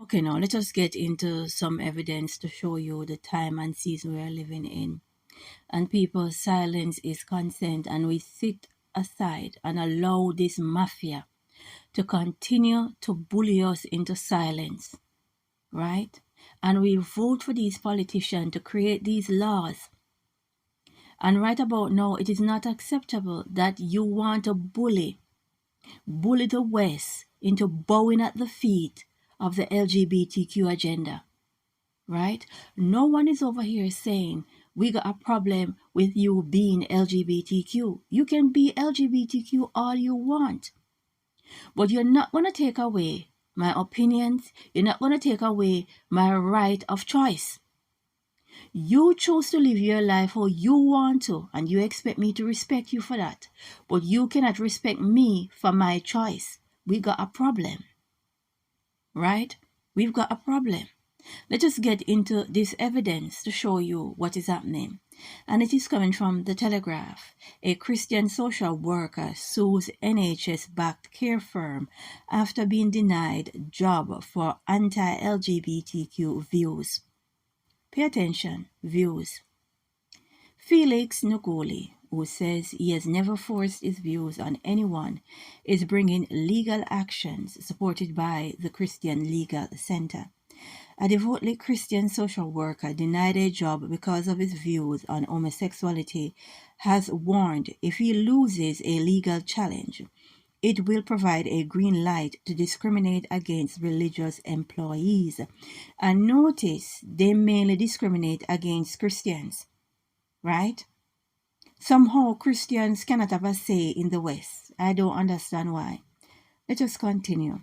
Okay, now let us get into some evidence to show you the time and season we are living in. And people's silence is consent, and we sit aside and allow this mafia to continue to bully us into silence, right? And we vote for these politicians to create these laws. And right about now, it is not acceptable that you want to bully the West into bowing at the feet of the LGBTQ agenda, right? No one is over here saying we got a problem with you being LGBTQ. You can be LGBTQ all you want, but you're not going to take away my opinions. You're not going to take away my right of choice. You choose to live your life how you want to, and you expect me to respect you for that. But you cannot respect me for my choice. We got a problem, right? We've got a problem. Let us get into this evidence to show you what is happening. And it is coming from the Telegraph. A Christian social worker sues NHS-backed care firm after being denied job for anti-LGBTQ views. Pay attention, views. Felix Nugoli, who says he has never forced his views on anyone, is bringing legal actions supported by the Christian Legal Center. A devotedly Christian social worker denied a job because of his views on homosexuality has warned if he loses a legal challenge, it will provide a green light to discriminate against religious employees. And notice, they mainly discriminate against Christians, right? Somehow Christians cannot have a say in the West. I don't understand why. Let us continue.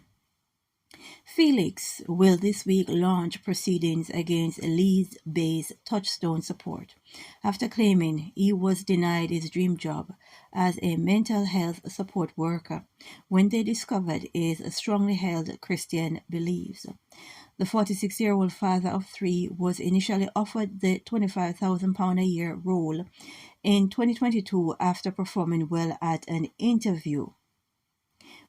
Felix will this week launch proceedings against Leeds-based Touchstone Support after claiming he was denied his dream job as a mental health support worker when they discovered his strongly held Christian beliefs. The 46-year-old father of three was initially offered the £25,000 a year role in 2022 after performing well at an interview.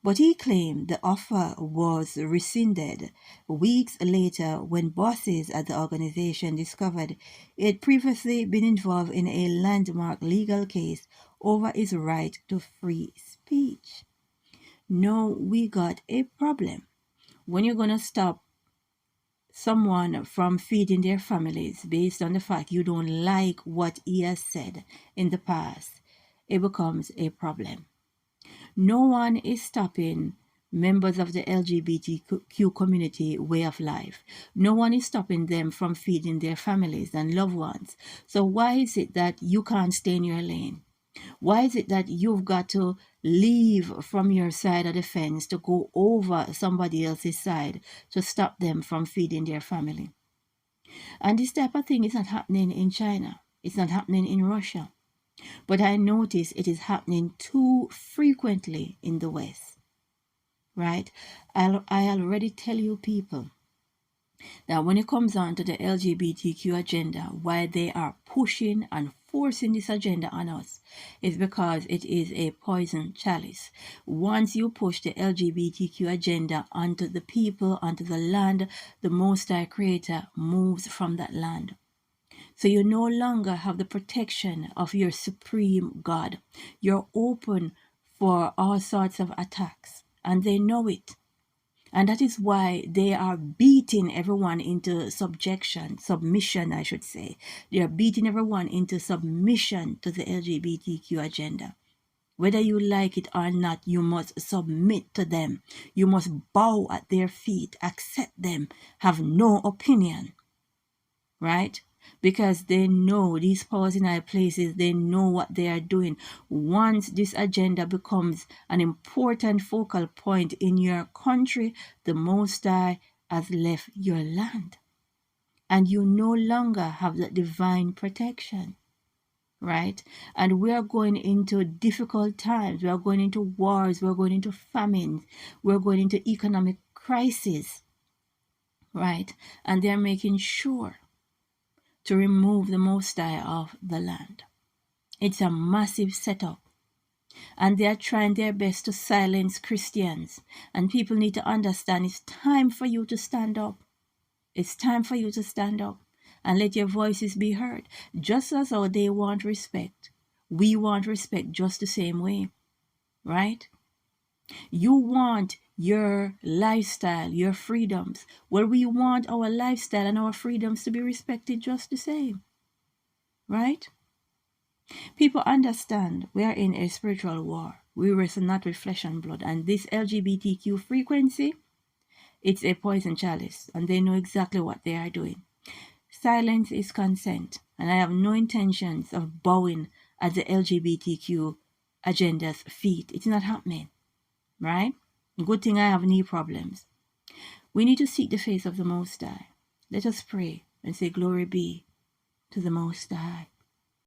But he claimed the offer was rescinded weeks later when bosses at the organization discovered he had previously been involved in a landmark legal case over his right to free speech. Now we got a problem. When you're going to stop someone from feeding their families based on the fact you don't like what he has said in the past, it becomes a problem. No one is stopping members of the LGBTQ community way of life. No one is stopping them from feeding their families and loved ones. So why is it that you can't stay in your lane? Why is it that you've got to leave from your side of the fence to go over somebody else's side to stop them from feeding their family? And this type of thing is not happening in China. It's not happening in Russia. But I notice it is happening too frequently in the West, right? I already tell you people that when it comes on to the LGBTQ agenda, why they are pushing and forcing this agenda on us is because it is a poison chalice. Once you push the LGBTQ agenda onto the people, onto the land, the Most High Creator moves from that land. So you no longer have the protection of your supreme God. You're open for all sorts of attacks, and they know it. And that is why they are beating everyone into submission, I should say. They are beating everyone into submission to the LGBTQ agenda. Whether you like it or not, you must submit to them. You must bow at their feet, accept them, have no opinion, right? Because they know these powers in high places, they know what they are doing. Once this agenda becomes an important focal point in your country, the Most High has left your land. And you no longer have that divine protection, right? And we are going into difficult times. We are going into wars. We're going into famines. We're going into economic crisis, right? And they're making sure to remove the Most High of the land. It's a massive setup. And they are trying their best to silence Christians. And people need to understand it's time for you to stand up. It's time for you to stand up and let your voices be heard. Just as how they want respect, we want respect just the same way, right? You want your lifestyle, your freedoms. Well, we want our lifestyle and our freedoms to be respected just the same, right? People understand we are in a spiritual war. We wrestle not with flesh and blood. And this LGBTQ frequency, it's a poison chalice. And they know exactly what they are doing. Silence is consent. And I have no intentions of bowing at the LGBTQ agenda's feet. It's not happening, right? Good thing I have knee problems. We need to seek the face of the Most High. Let us pray and say, glory be to the Most High.